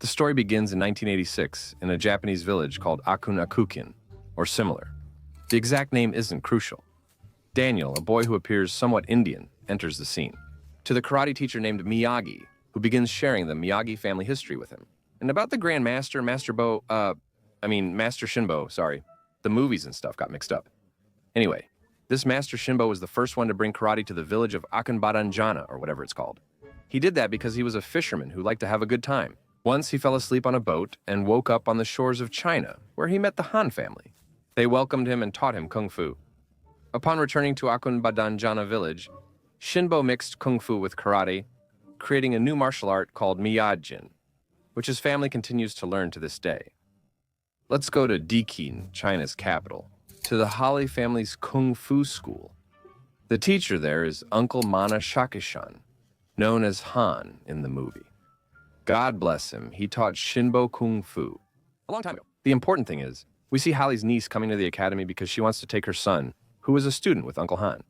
The story begins in 1986 in a Japanese village called Akun-Akukin, or similar. The exact name isn't crucial. Daniel, a boy who appears somewhat Indian, enters the scene. To the karate teacher named Miyagi, who begins sharing the Miyagi family history with him. And about the Grand Master, Master Shinbo, sorry. The movies and stuff got mixed up. Anyway, this Master Shinbo was the first one to bring karate to the village of Akanbadanjana, or whatever it's called. He did that because he was a fisherman who liked to have a good time. Once he fell asleep on a boat and woke up on the shores of China, where he met the Han family. They welcomed him and taught him kung fu. Upon returning to Akanbadanjana village, Shinbo mixed kung fu with karate, creating a new martial art called Miyagi, which his family continues to learn to this day. Let's go to Deakin, China's capital, to the Holly family's kung fu school. The teacher there is Uncle Mana Shakishan, known as Han in the movie. God bless him, he taught Shinbo kung fu a long time ago. The important thing is, we see Holly's niece coming to the academy because she wants to take her son, who was a student with Uncle Han.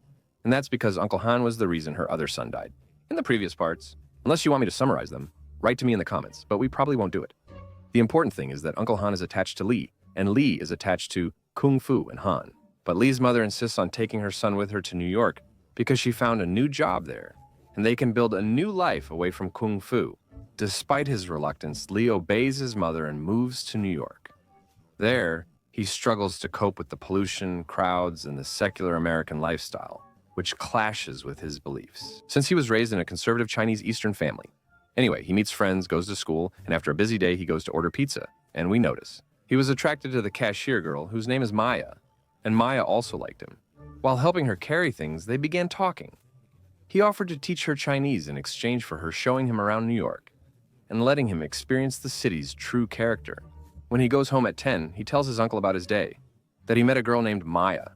And that's because Uncle Han was the reason her other son died. In the previous parts, unless you want me to summarize them, write to me in the comments, but we probably won't do it. The important thing is that Uncle Han is attached to Lee, and Lee is attached to Kung Fu and Han. But Lee's mother insists on taking her son with her to New York because she found a new job there, and they can build a new life away from Kung Fu. Despite his reluctance, Lee obeys his mother and moves to New York. There, he struggles to cope with the pollution, crowds, and the secular American lifestyle, which clashes with his beliefs, since he was raised in a conservative Chinese Eastern family. Anyway, he meets friends, goes to school, and after a busy day, he goes to order pizza, and we notice. He was attracted to the cashier girl, whose name is Maya, and Maya also liked him. While helping her carry things, they began talking. He offered to teach her Chinese in exchange for her showing him around New York, and letting him experience the city's true character. When he goes home at 10, he tells his uncle about his day, that he met a girl named Maya,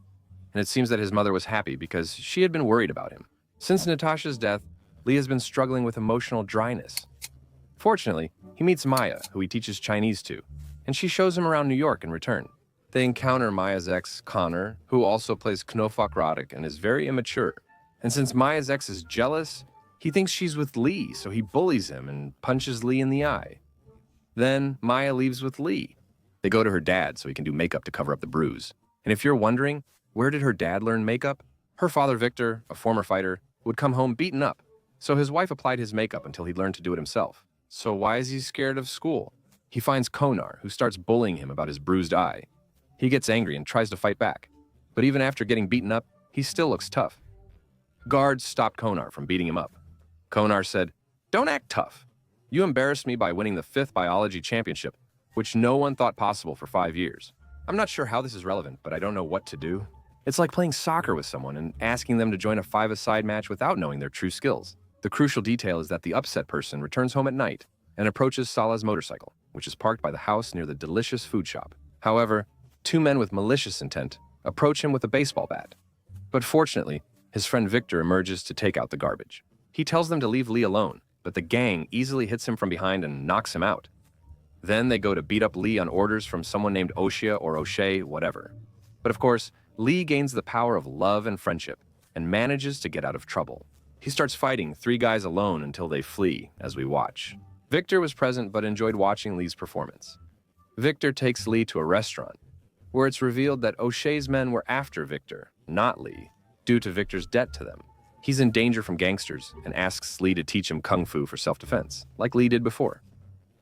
and it seems that his mother was happy because she had been worried about him. Since Natasha's death, Lee has been struggling with emotional dryness. Fortunately, he meets Maya, who he teaches Chinese to, and she shows him around New York in return. They encounter Maya's ex, Connor, who also plays Knofak Roddick and is very immature. And since Maya's ex is jealous, he thinks she's with Lee, so he bullies him and punches Lee in the eye. Then Maya leaves with Lee. They go to her dad so he can do makeup to cover up the bruise. And if you're wondering, where did her dad learn makeup? Her father, Viktor, a former fighter, would come home beaten up. So his wife applied his makeup until he learned to do it himself. So why is he scared of school? He finds Konar, who starts bullying him about his bruised eye. He gets angry and tries to fight back. But even after getting beaten up, he still looks tough. Guards stopped Konar from beating him up. Konar said, "Don't act tough. You embarrassed me by winning the 5th biology championship, which no one thought possible for 5 years. I'm not sure how this is relevant, but I don't know what to do." It's like playing soccer with someone and asking them to join a 5-a-side match without knowing their true skills. The crucial detail is that the upset person returns home at night and approaches Salah's motorcycle, which is parked by the house near the delicious food shop. However, 2 men with malicious intent approach him with a baseball bat. But fortunately, his friend Viktor emerges to take out the garbage. He tells them to leave Lee alone, but the gang easily hits him from behind and knocks him out. Then they go to beat up Lee on orders from someone named Oshia or O'Shea, whatever. But of course, Lee gains the power of love and friendship and manages to get out of trouble. He starts fighting 3 guys alone until they flee, as we watch. Viktor was present but enjoyed watching Lee's performance. Viktor takes Lee to a restaurant, where it's revealed that O'Shea's men were after Viktor, not Lee, due to Viktor's debt to them. He's in danger from gangsters and asks Lee to teach him kung fu for self-defense, like Lee did before.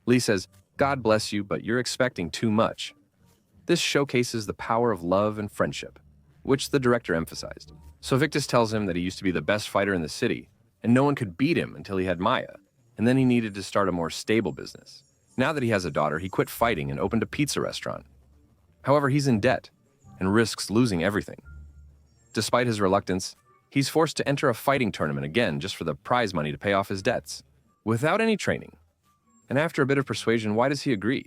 Lee says, "God bless you, but you're expecting too much." This showcases the power of love and friendship, which the director emphasized. So Victus tells him that he used to be the best fighter in the city, and no one could beat him until he had Maya, and then he needed to start a more stable business. Now that he has a daughter, he quit fighting and opened a pizza restaurant. However, he's in debt and risks losing everything. Despite his reluctance, he's forced to enter a fighting tournament again just for the prize money to pay off his debts, without any training. And after a bit of persuasion, why does he agree?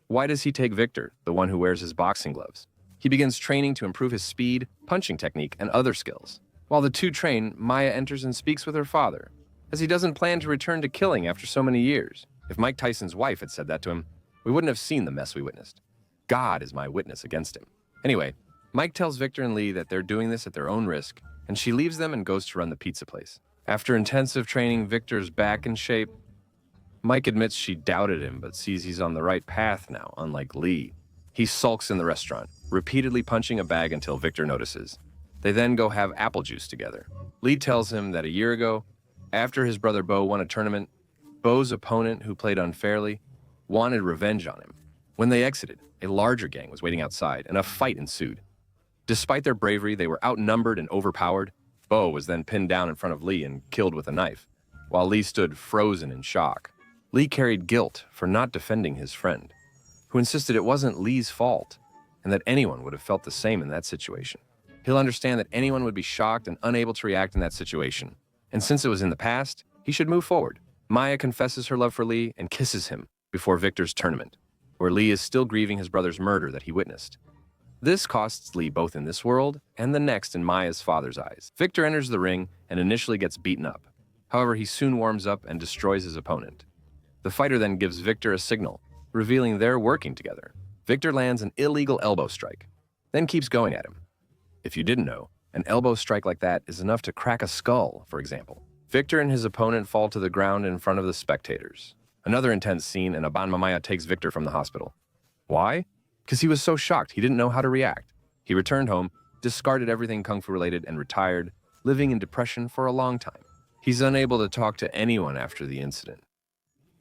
Why does he take Viktor, the one who wears his boxing gloves? He begins training to improve his speed, punching technique, and other skills. While the 2 train, Maya enters and speaks with her father, as he doesn't plan to return to killing after so many years. If Mike Tyson's wife had said that to him, we wouldn't have seen the mess we witnessed. God is my witness against him. Anyway, Mike tells Viktor and Lee that they're doing this at their own risk, and she leaves them and goes to run the pizza place. After intensive training, Viktor's back in shape, Mike admits she doubted him, but sees he's on the right path now, unlike Lee. He sulks in the restaurant, repeatedly punching a bag until Viktor notices. They then go have apple juice together. Lee tells him that a year ago, after his brother Bo won a tournament, Bo's opponent, who played unfairly, wanted revenge on him. When they exited, a larger gang was waiting outside, and a fight ensued. Despite their bravery, they were outnumbered and overpowered. Bo was then pinned down in front of Lee and killed with a knife, while Lee stood frozen in shock. Lee carried guilt for not defending his friend, who insisted it wasn't Lee's fault, and that anyone would have felt the same in that situation. He'll understand that anyone would be shocked and unable to react in that situation, and since it was in the past, he should move forward. Maya confesses her love for Lee and kisses him before Viktor's tournament, where Lee is still grieving his brother's murder that he witnessed. This costs Lee both in this world and the next in Maya's father's eyes. Viktor enters the ring and initially gets beaten up. However, he soon warms up and destroys his opponent. The fighter then gives Viktor a signal, revealing they're working together. Viktor lands an illegal elbow strike, then keeps going at him. If you didn't know, an elbow strike like that is enough to crack a skull, for example. Viktor and his opponent fall to the ground in front of the spectators. Another intense scene, and Aban Mamaya takes Viktor from the hospital. Why? Because he was so shocked he didn't know how to react. He returned home, discarded everything kung fu related, and retired, living in depression for a long time. He's unable to talk to anyone after the incident.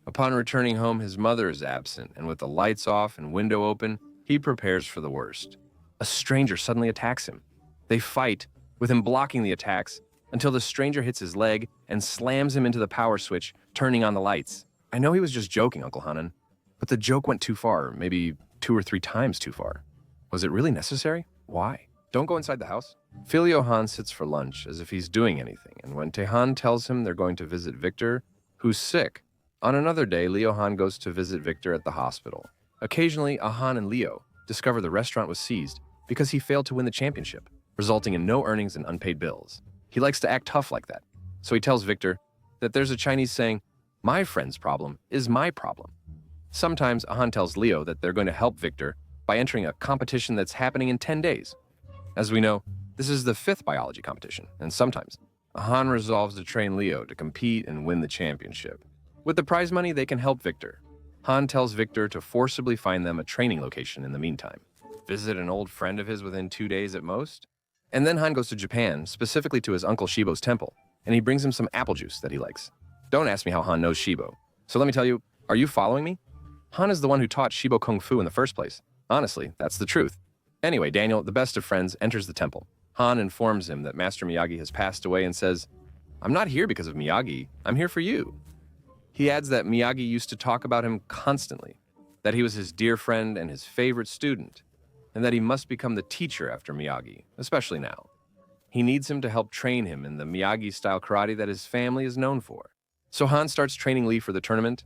Upon returning home, his mother is absent, and with the lights off and window open, he prepares for the worst. A stranger suddenly attacks him. They fight, with him blocking the attacks, until the stranger hits his leg and slams him into the power switch, turning on the lights. I know he was just joking, Uncle Hanan, but the joke went too far, maybe 2 or 3 times too far. Was it really necessary? Why? Don't go inside the house. Filio Han sits for lunch as if he's doing anything, and when Tehan tells him they're going to visit Viktor, who's sick, on another day, Leo Han goes to visit Viktor at the hospital. Occasionally, Ahan and Leo discover the restaurant was seized because he failed to win the championship, resulting in no earnings and unpaid bills. He likes to act tough like that, so he tells Viktor that there's a Chinese saying, "My friend's problem is my problem." Sometimes Ahan tells Leo that they're going to help Viktor by entering a competition that's happening in 10 days. As we know, this is the 5th biology competition, and sometimes Ahan resolves to train Leo to compete and win the championship. With the prize money, they can help Viktor. Han tells Viktor to forcibly find them a training location in the meantime. Visit an old friend of his within 2 days at most? And then Han goes to Japan, specifically to his uncle Shibo's temple, and he brings him some apple juice that he likes. Don't ask me how Han knows Shibo. So let me tell you, are you following me? Han is the one who taught Shibo Kung Fu in the first place. Honestly, that's the truth. Anyway, Daniel, the best of friends, enters the temple. Han informs him that Master Miyagi has passed away and says, "I'm not here because of Miyagi, I'm here for you." He adds that Miyagi used to talk about him constantly, that he was his dear friend and his favorite student, and that he must become the teacher after Miyagi, especially now. He needs him to help train him in the Miyagi-style karate that his family is known for. So Han starts training Lee for the tournament,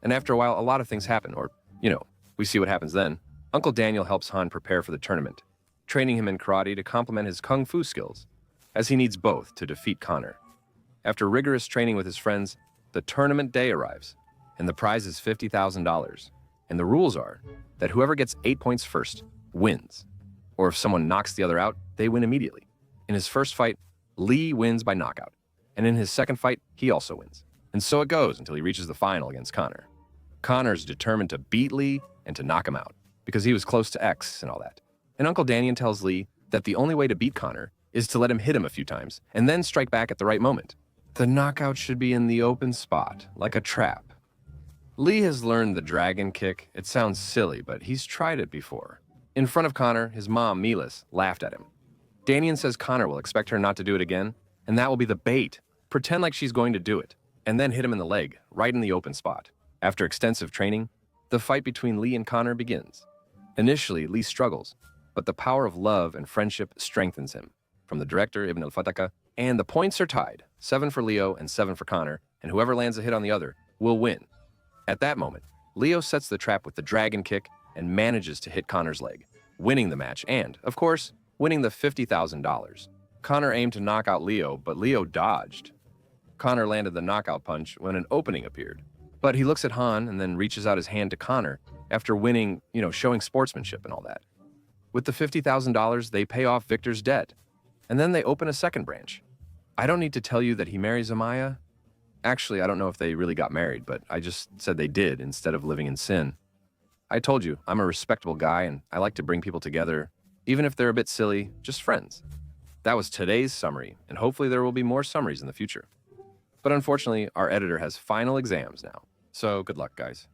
and after a while, a lot of things happen, or, we see what happens then. Uncle Daniel helps Han prepare for the tournament, training him in karate to complement his kung fu skills, as he needs both to defeat Connor. After rigorous training with his friends, the tournament day arrives, and the prize is $50,000. And the rules are that whoever gets 8 points first wins, or if someone knocks the other out, they win immediately. In his first fight, Lee wins by knockout, and in his second fight, he also wins. And so it goes until he reaches the final against Connor. Connor's determined to beat Lee and to knock him out, because he was close to X and all that. And Uncle Daniel tells Lee that the only way to beat Connor is to let him hit him a few times, and then strike back at the right moment. The knockout should be in the open spot, like a trap. Lee has learned the dragon kick. It sounds silly, but he's tried it before. In front of Connor, his mom, Milas, laughed at him. Daniel says Connor will expect her not to do it again, and that will be the bait. Pretend like she's going to do it, and then hit him in the leg, right in the open spot. After extensive training, the fight between Lee and Connor begins. Initially, Lee struggles, but the power of love and friendship strengthens him. From the director, Ibn al-Fataka, and the points are tied, 7 for Leo and 7 for Connor, and whoever lands a hit on the other will win. At that moment, Leo sets the trap with the dragon kick and manages to hit Connor's leg, winning the match and, of course, winning the $50,000. Connor aimed to knock out Leo, but Leo dodged. Connor landed the knockout punch when an opening appeared. But he looks at Han and then reaches out his hand to Connor after winning, showing sportsmanship and all that. With the $50,000, they pay off Viktor's debt, and then they open a second branch. I don't need to tell you that he marries Amaya. Actually, I don't know if they really got married, but I just said they did instead of living in sin. I told you, I'm a respectable guy and I like to bring people together, even if they're a bit silly, just friends. That was today's summary, and hopefully there will be more summaries in the future. But unfortunately, our editor has final exams now. So good luck, guys.